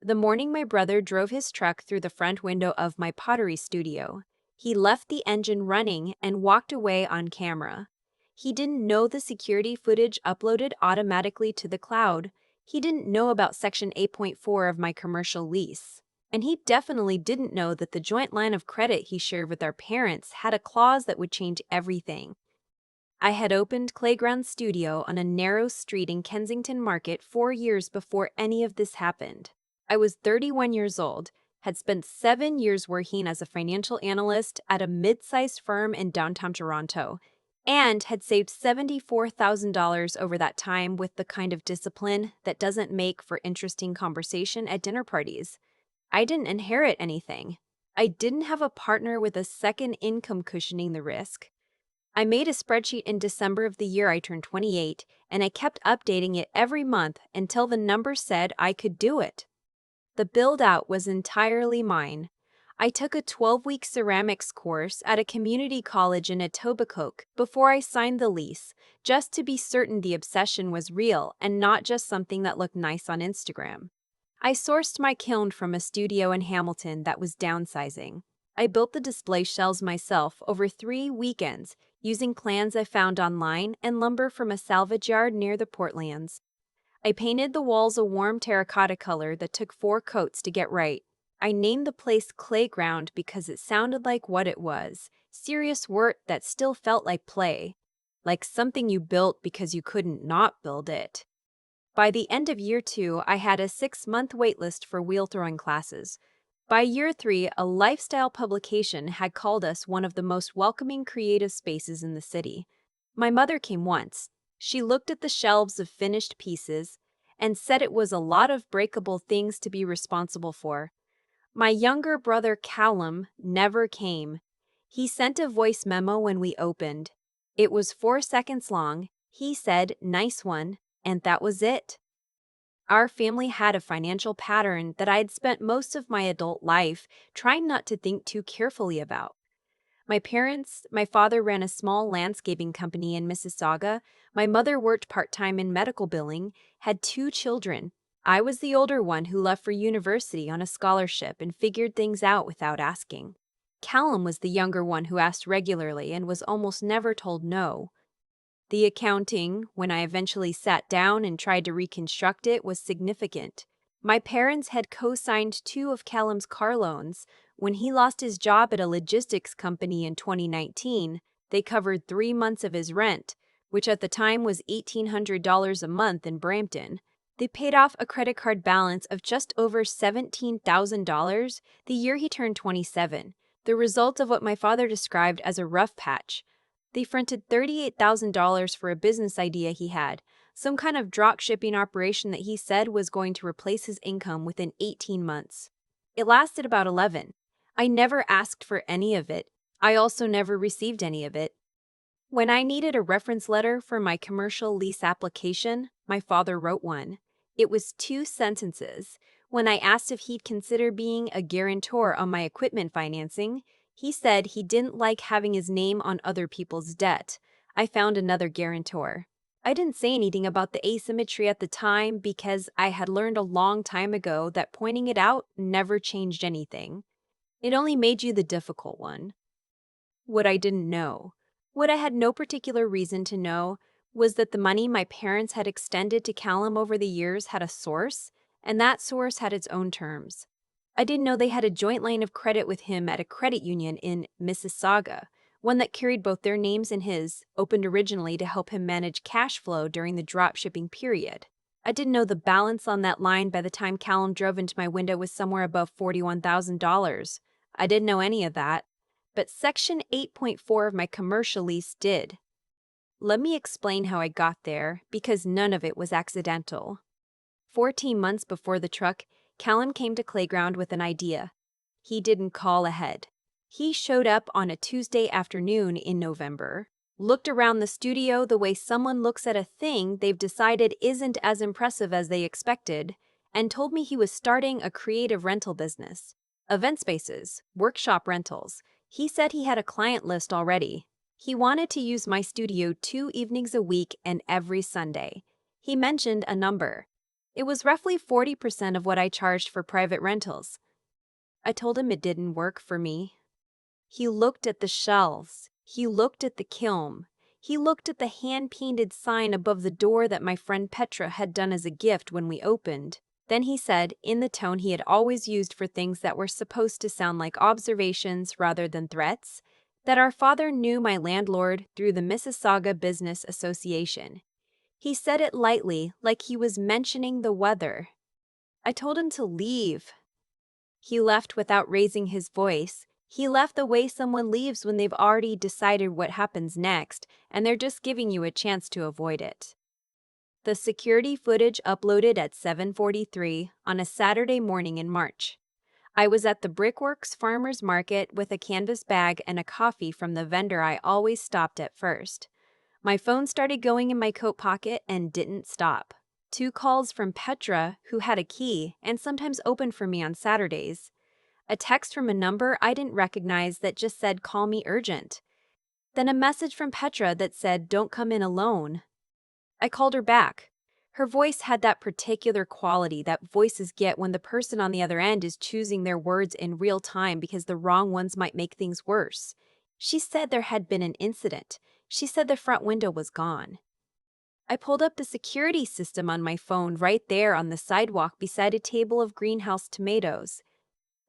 The morning my brother drove his truck through the front window of my pottery studio, he left the engine running and walked away on camera. He didn't know the security footage uploaded automatically to the cloud. He didn't know about Section 8.4 of my commercial lease. And he definitely didn't know that the joint line of credit he shared with our parents had a clause that would change everything. I had opened Clayground Studio on a narrow street in Kensington Market 4 years before any of this happened. I was 31 years old, had spent 7 years working as a financial analyst at a mid-sized firm in downtown Toronto, and had saved $74,000 over that time with the kind of discipline that doesn't make for interesting conversation at dinner parties. I didn't inherit anything. I didn't have a partner with a second income cushioning the risk. I made a spreadsheet in December of the year I turned 28, and I kept updating it every month until the number said I could do it. The build-out was entirely mine. I took a 12-week ceramics course at a community college in Etobicoke before I signed the lease, just to be certain the obsession was real and not just something that looked nice on Instagram. I sourced my kiln from a studio in Hamilton that was downsizing. I built the display shelves myself over 3 weekends using plans I found online and lumber from a salvage yard near the Portlands. I painted the walls a warm terracotta color that took 4 coats to get right. I named the place Clayground because it sounded like what it was, serious work that still felt like play, like something you built because you couldn't not build it. By the end of year 2, I had a 6-month waitlist for wheel-throwing classes. By year 3, a lifestyle publication had called us one of the most welcoming creative spaces in the city. My mother came once. She looked at the shelves of finished pieces and said it was a lot of breakable things to be responsible for. My younger brother Callum never came. He sent a voice memo when we opened. It was 4 seconds long. He said, "Nice one," and that was it. Our family had a financial pattern that I had spent most of my adult life trying not to think too carefully about. My father ran a small landscaping company in Mississauga. My mother worked part-time in medical billing, had 2 children. I was the older one who left for university on a scholarship and figured things out without asking. Callum was the younger one who asked regularly and was almost never told no. The accounting, when I eventually sat down and tried to reconstruct it, was significant. My parents had co-signed 2 of Callum's car loans. When he lost his job at a logistics company in 2019, they covered 3 months of his rent, which at the time was $1,800 a month in Brampton. They paid off a credit card balance of just over $17,000 the year he turned 27, the result of what my father described as a rough patch. They fronted $38,000 for a business idea he had, some kind of drop shipping operation that he said was going to replace his income within 18 months. It lasted about 11. I never asked for any of it. I also never received any of it. When I needed a reference letter for my commercial lease application, my father wrote one. It was 2 sentences. When I asked if he'd consider being a guarantor on my equipment financing, he said he didn't like having his name on other people's debt. I found another guarantor. I didn't say anything about the asymmetry at the time because I had learned a long time ago that pointing it out never changed anything. It only made you the difficult one. What I didn't know, what I had no particular reason to know, was that the money my parents had extended to Callum over the years had a source, and that source had its own terms. I didn't know they had a joint line of credit with him at a credit union in Mississauga, one that carried both their names and his, opened originally to help him manage cash flow during the drop shipping period. I didn't know the balance on that line by the time Callum drove into my window was somewhere above $41,000. I didn't know any of that, but Section 8.4 of my commercial lease did. Let me explain how I got there, because none of it was accidental. 14 months before the truck, Callum came to Clayground with an idea. He didn't call ahead. He showed up on a Tuesday afternoon in November, looked around the studio the way someone looks at a thing they've decided isn't as impressive as they expected, and told me he was starting a creative rental business. Event spaces, workshop rentals. He said he had a client list already. He wanted to use my studio 2 evenings a week and every Sunday. He mentioned a number. It was roughly 40% of what I charged for private rentals. I told him it didn't work for me. He looked at the shelves. He looked at the kiln. He looked at the hand-painted sign above the door that my friend Petra had done as a gift when we opened. Then he said, in the tone he had always used for things that were supposed to sound like observations rather than threats, that our father knew my landlord through the Mississauga Business Association. He said it lightly, like he was mentioning the weather. I told him to leave. He left without raising his voice. He left the way someone leaves when they've already decided what happens next, and they're just giving you a chance to avoid it. The security footage uploaded at 7:43 on a Saturday morning in March. I was at the Brickworks Farmers Market with a canvas bag and a coffee from the vendor I always stopped at first. My phone started going in my coat pocket and didn't stop. 2 calls from Petra, who had a key and sometimes opened for me on Saturdays. A text from a number I didn't recognize that just said, "Call me urgent." Then a message from Petra that said, "Don't come in alone." I called her back. Her voice had that particular quality that voices get when the person on the other end is choosing their words in real time because the wrong ones might make things worse. She said there had been an incident. She said the front window was gone. I pulled up the security system on my phone right there on the sidewalk beside a table of greenhouse tomatoes.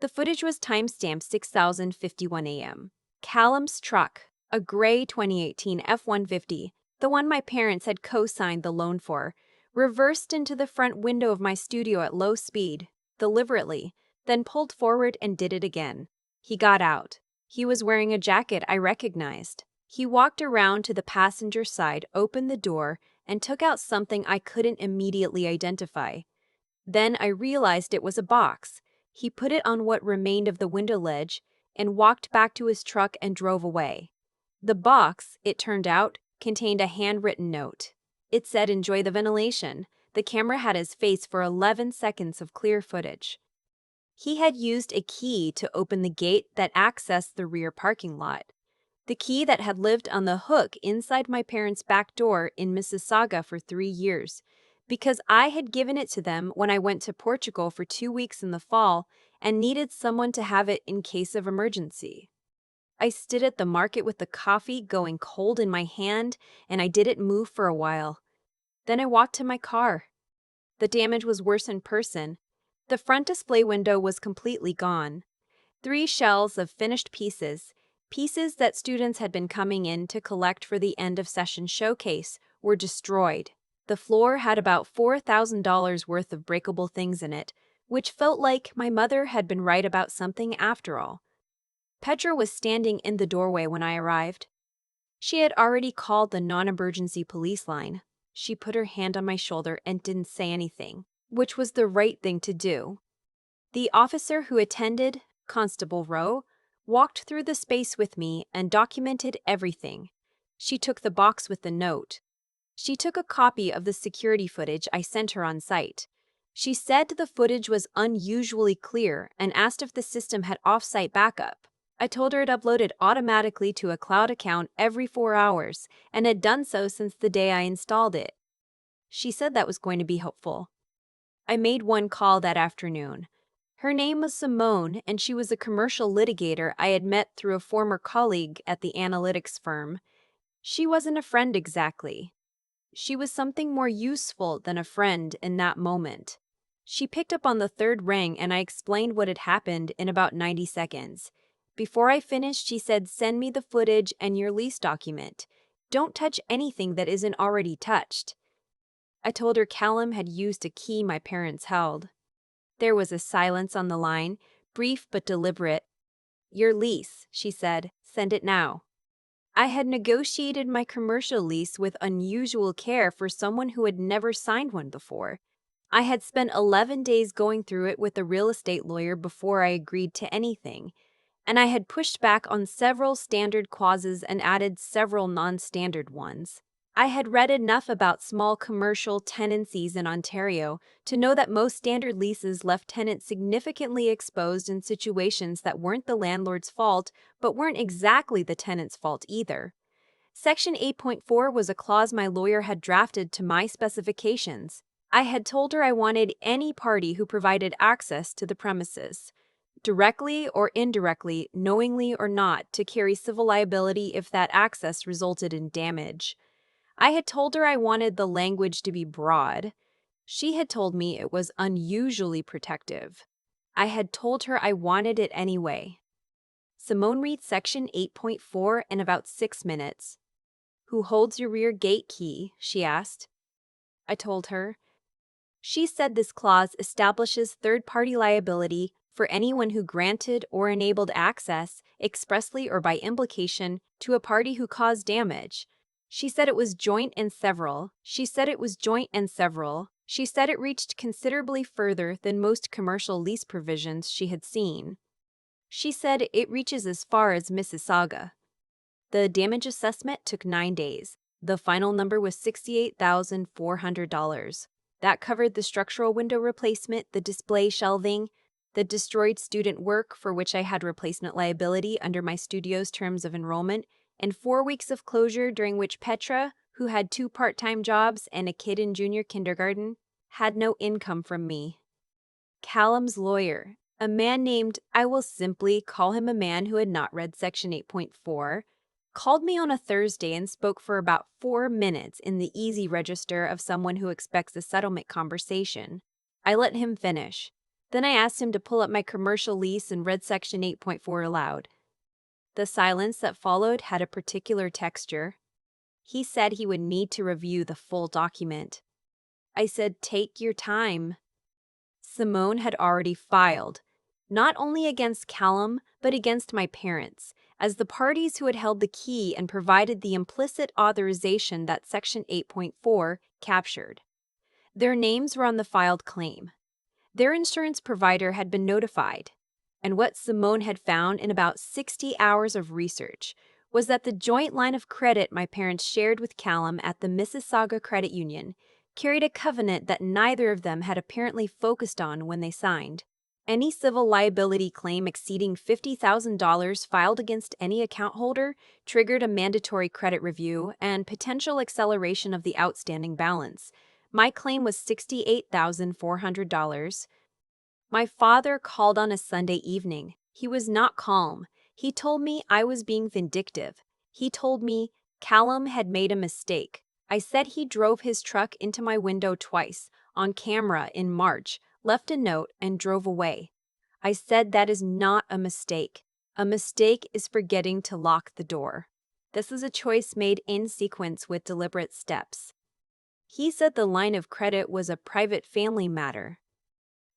The footage was timestamped 6,051 a.m. Callum's truck, a gray 2018 F-150, the one my parents had co-signed the loan for, reversed into the front window of my studio at low speed, deliberately, then pulled forward and did it again. He got out. He was wearing a jacket I recognized. He walked around to the passenger side, opened the door, and took out something I couldn't immediately identify. Then I realized it was a box. He put it on what remained of the window ledge and walked back to his truck and drove away. The box, it turned out, contained a handwritten note. It said, "Enjoy the ventilation." The camera had his face for 11 seconds of clear footage. He had used a key to open the gate that accessed the rear parking lot. The key that had lived on the hook inside my parents' back door in Mississauga for 3 years, because I had given it to them when I went to Portugal for 2 weeks in the fall and needed someone to have it in case of emergency. I stood at the market with the coffee going cold in my hand, and I didn't move for a while. Then I walked to my car. The damage was worse in person. The front display window was completely gone. 3 shelves of finished pieces, pieces that students had been coming in to collect for the end-of-session showcase, were destroyed. The floor had about $4,000 worth of breakable things in it, which felt like my mother had been right about something after all. Petra was standing in the doorway when I arrived. She had already called the non-emergency police line. She put her hand on my shoulder and didn't say anything, which was the right thing to do. The officer who attended, Constable Rowe, walked through the space with me and documented everything. She took the box with the note. She took a copy of the security footage I sent her on site. She said the footage was unusually clear and asked if the system had off-site backup. I told her it uploaded automatically to a cloud account every 4 hours and had done so since the day I installed it. She said that was going to be helpful. I made one call that afternoon. Her name was Simone, and she was a commercial litigator I had met through a former colleague at the analytics firm. She wasn't a friend exactly. She was something more useful than a friend in that moment. She picked up on the third ring, and I explained what had happened in about 90 seconds. Before I finished, she said, "Send me the footage and your lease document. Don't touch anything that isn't already touched." I told her Callum had used a key my parents held. There was a silence on the line, brief but deliberate. "Your lease," she said. "Send it now." I had negotiated my commercial lease with unusual care for someone who had never signed one before. I had spent 11 days going through it with a real estate lawyer before I agreed to anything, and I had pushed back on several standard clauses and added several non-standard ones. I had read enough about small commercial tenancies in Ontario to know that most standard leases left tenants significantly exposed in situations that weren't the landlord's fault, but weren't exactly the tenant's fault either. Section 8.4 was a clause my lawyer had drafted to my specifications. I had told her I wanted any party who provided access to the premises, directly or indirectly, knowingly or not, to carry civil liability if that access resulted in damage. I had told her I wanted the language to be broad. She had told me it was unusually protective. I had told her I wanted it anyway. Simone reads Section 8.4 in about 6 minutes. "Who holds your rear gate key?" she asked. I told her. She said this clause establishes third-party liability for anyone who granted or enabled access, expressly or by implication, to a party who caused damage. She said it was joint and several. She said it was joint and several. She said it reached considerably further than most commercial lease provisions she had seen. She said it reaches as far as Mississauga. The damage assessment took 9 days. The final number was $68,400. That covered the structural window replacement, the display shelving, the destroyed student work for which I had replacement liability under my studio's terms of enrollment, and 4 weeks of closure during which Petra, who had 2 part-time jobs and a kid in junior kindergarten, had no income from me. Callum's lawyer, a man named, I will simply call him a man who had not read Section 8.4, called me on a Thursday and spoke for about 4 minutes in the easy register of someone who expects a settlement conversation. I let him finish. Then I asked him to pull up my commercial lease and read Section 8.4 aloud. The silence that followed had a particular texture. He said he would need to review the full document. I said, "Take your time." Simone had already filed, not only against Callum, but against my parents, as the parties who had held the key and provided the implicit authorization that Section 8.4 captured. Their names were on the filed claim. Their insurance provider had been notified, and what Simone had found in about 60 hours of research was that the joint line of credit my parents shared with Callum at the Mississauga Credit Union carried a covenant that neither of them had apparently focused on when they signed. Any civil liability claim exceeding $50,000 filed against any account holder triggered a mandatory credit review and potential acceleration of the outstanding balance. My claim was $68,400. My father called on a Sunday evening. He was not calm. He told me I was being vindictive. He told me Callum had made a mistake. I said he drove his truck into my window twice, on camera in March, left a note, and drove away. I said that is not a mistake. A mistake is forgetting to lock the door. This is a choice made in sequence with deliberate steps. He said the line of credit was a private family matter.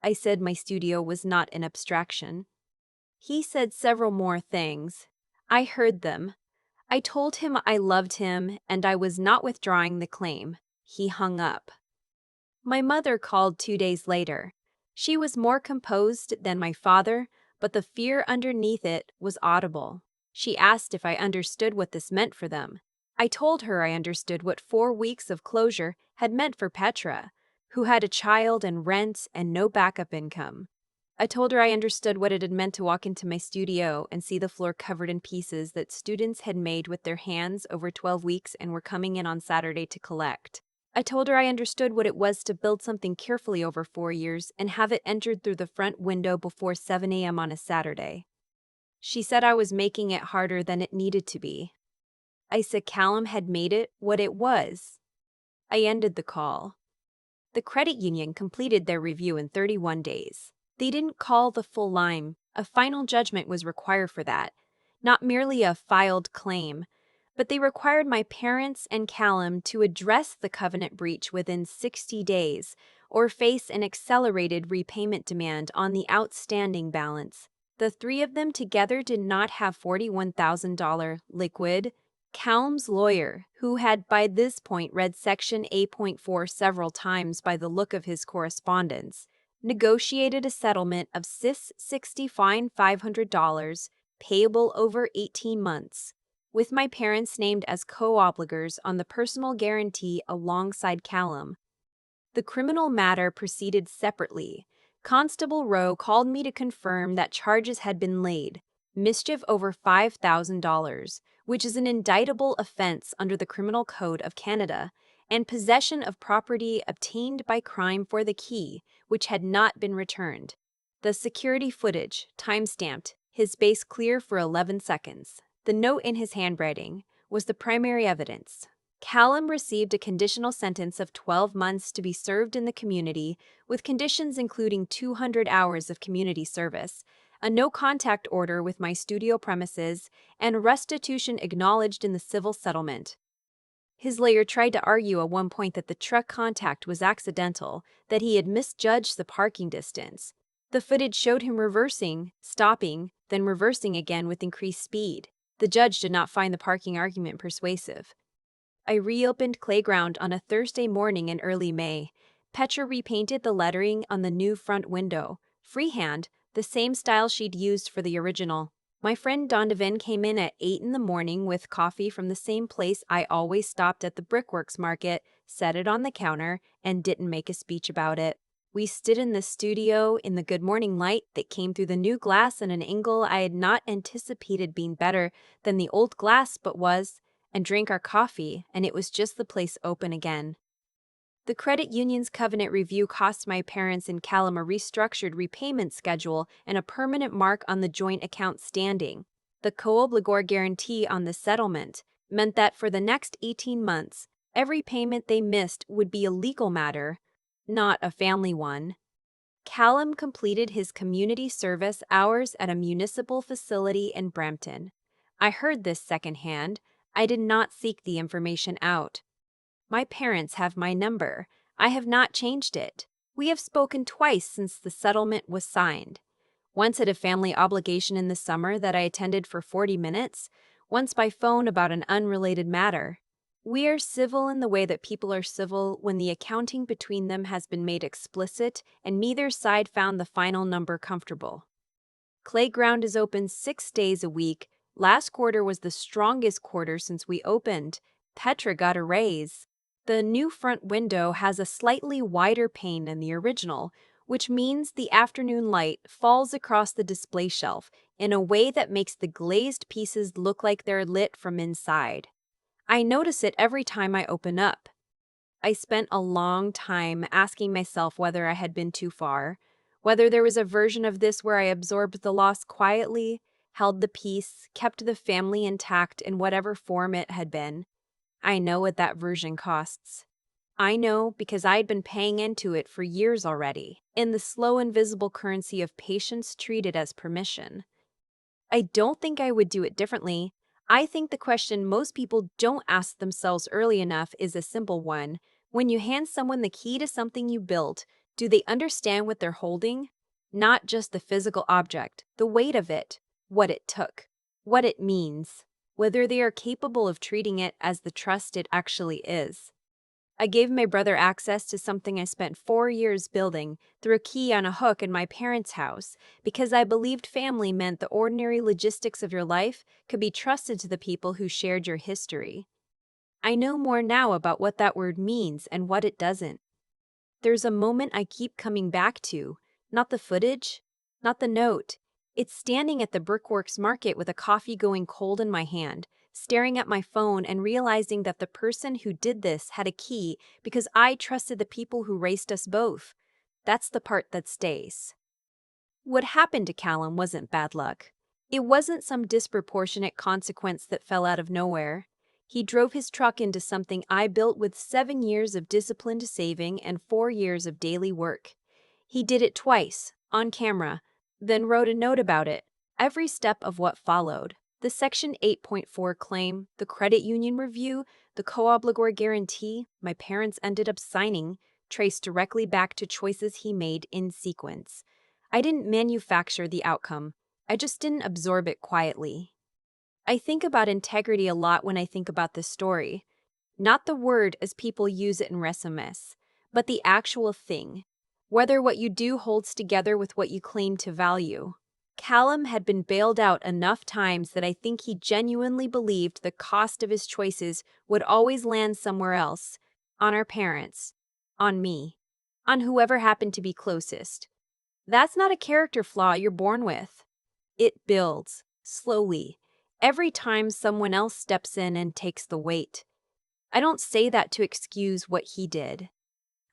I said my studio was not an abstraction. He said several more things. I heard them. I told him I loved him and I was not withdrawing the claim. He hung up. My mother called 2 days later. She was more composed than my father, but the fear underneath it was audible. She asked if I understood what this meant for them. I told her I understood what 4 weeks of closure had meant for Petra, who had a child and rent and no backup income. I told her I understood what it had meant to walk into my studio and see the floor covered in pieces that students had made with their hands over 12 weeks and were coming in on Saturday to collect. I told her I understood what it was to build something carefully over 4 years and have it entered through the front window before 7 a.m. on a Saturday. She said I was making it harder than it needed to be. I said Callum had made it what it was. I ended the call. The credit union completed their review in 31 days. They didn't call the full line. A final judgment was required for that, not merely a filed claim, but they required my parents and Callum to address the covenant breach within 60 days or face an accelerated repayment demand on the outstanding balance. The 3 of them together did not have $41,000 liquid. Callum's lawyer, who had by this point read Section 8.4 several times by the look of his correspondence, negotiated a settlement of $500 payable over 18 months, with my parents named as co-obligors on the personal guarantee alongside Callum. The criminal matter proceeded separately. Constable Rowe called me to confirm that charges had been laid, mischief over $5,000, which is an indictable offense under the Criminal Code of Canada, and possession of property obtained by crime for the key, which had not been returned. The security footage, timestamped, his face clear for 11 seconds. The note in his handwriting was the primary evidence. Callum received a conditional sentence of 12 months to be served in the community, with conditions including 200 hours of community service, a no-contact order with my studio premises, and restitution acknowledged in the civil settlement. His lawyer tried to argue at one point that the truck contact was accidental, that he had misjudged the parking distance. The footage showed him reversing, stopping, then reversing again with increased speed. The judge did not find the parking argument persuasive. I reopened Clayground on a Thursday morning in early May. Petra repainted the lettering on the new front window, freehand, the same style she'd used for the original. My friend Donovan came in at 8 in the morning with coffee from the same place I always stopped at the Brickworks Market, set it on the counter, and didn't make a speech about it. We stood in the studio in the good morning light that came through the new glass at an angle I had not anticipated being better than the old glass but was, and drank our coffee, and it was just the place open again. The credit union's covenant review cost my parents and Callum a restructured repayment schedule and a permanent mark on the joint account standing. The co-obligor guarantee on the settlement meant that for the next 18 months, every payment they missed would be a legal matter, not a family one. Callum completed his community service hours at a municipal facility in Brampton. I heard this secondhand. I did not seek the information out. My parents have my number. I have not changed it. We have spoken twice since the settlement was signed. Once at a family obligation in the summer that I attended for 40 minutes, once by phone about an unrelated matter. We are civil in the way that people are civil when the accounting between them has been made explicit and neither side found the final number comfortable. Clayground is open 6 days a week. Last quarter was the strongest quarter since we opened. Petra got a raise. The new front window has a slightly wider pane than the original, which means the afternoon light falls across the display shelf in a way that makes the glazed pieces look like they're lit from inside. I notice it every time I open up. I spent a long time asking myself whether I had been too far, whether there was a version of this where I absorbed the loss quietly, held the peace, kept the family intact in whatever form it had been. I know what that version costs. I know because I'd been paying into it for years already, in the slow invisible currency of patience treated as permission. I don't think I would do it differently. I think the question most people don't ask themselves early enough is a simple one. When you hand someone the key to something you built, do they understand what they're holding? Not just the physical object, the weight of it, what it took, what it means, whether they are capable of treating it as the trust it actually is. I gave my brother access to something I spent 4 years building through a key on a hook in my parents' house because I believed family meant the ordinary logistics of your life could be trusted to the people who shared your history. I know more now about what that word means and what it doesn't. There's a moment I keep coming back to, not the footage, not the note. It's standing at the Brickworks Market with a coffee going cold in my hand, staring at my phone and realizing that the person who did this had a key because I trusted the people who raised us both. That's the part that stays. What happened to Callum wasn't bad luck. It wasn't some disproportionate consequence that fell out of nowhere. He drove his truck into something I built with 7 years of disciplined saving and 4 years of daily work. He did it twice, on camera, then wrote a note about it, every step of what followed. The Section 8.4 claim, the credit union review, the co-obligor guarantee my parents ended up signing, traced directly back to choices he made in sequence. I didn't manufacture the outcome. I just didn't absorb it quietly. I think about integrity a lot when I think about this story. Not the word as people use it in resumes, but the actual thing. Whether what you do holds together with what you claim to value. Callum had been bailed out enough times that I think he genuinely believed the cost of his choices would always land somewhere else. On our parents. On me. On whoever happened to be closest. That's not a character flaw you're born with. It builds, slowly, every time someone else steps in and takes the weight. I don't say that to excuse what he did.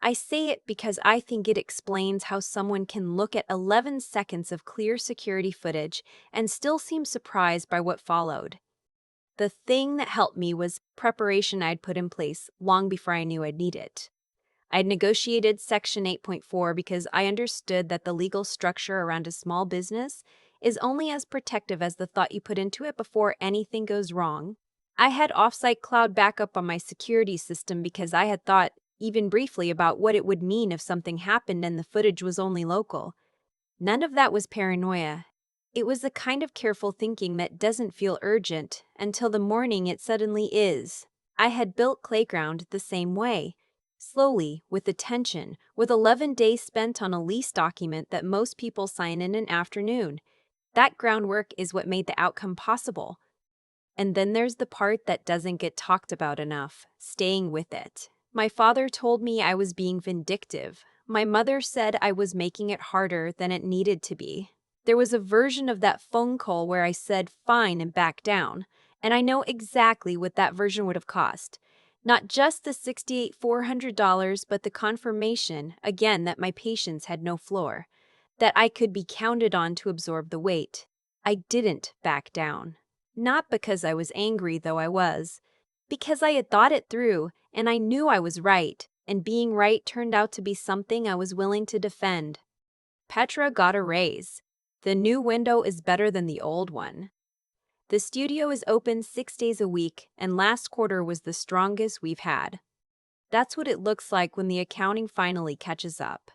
I say it because I think it explains how someone can look at 11 seconds of clear security footage and still seem surprised by what followed. The thing that helped me was preparation I'd put in place long before I knew I'd need it. I'd negotiated Section 8.4 because I understood that the legal structure around a small business is only as protective as the thought you put into it before anything goes wrong. I had offsite cloud backup on my security system because I had thought, even briefly, about what it would mean if something happened and the footage was only local. None of that was paranoia. It was the kind of careful thinking that doesn't feel urgent until the morning it suddenly is. I had built Clayground the same way. Slowly, with attention, with 11 days spent on a lease document that most people sign in an afternoon. That groundwork is what made the outcome possible. And then there's the part that doesn't get talked about enough, staying with it. My father told me I was being vindictive. My mother said I was making it harder than it needed to be. There was a version of that phone call where I said fine and backed down, and I know exactly what that version would have cost. Not just the $68,400, but the confirmation, again, that my patience had no floor, that I could be counted on to absorb the weight. I didn't back down. Not because I was angry, though I was. Because I had thought it through, and I knew I was right, and being right turned out to be something I was willing to defend. Petra got a raise. The new window is better than the old one. The studio is open 6 days a week, and last quarter was the strongest we've had. That's what it looks like when the accounting finally catches up.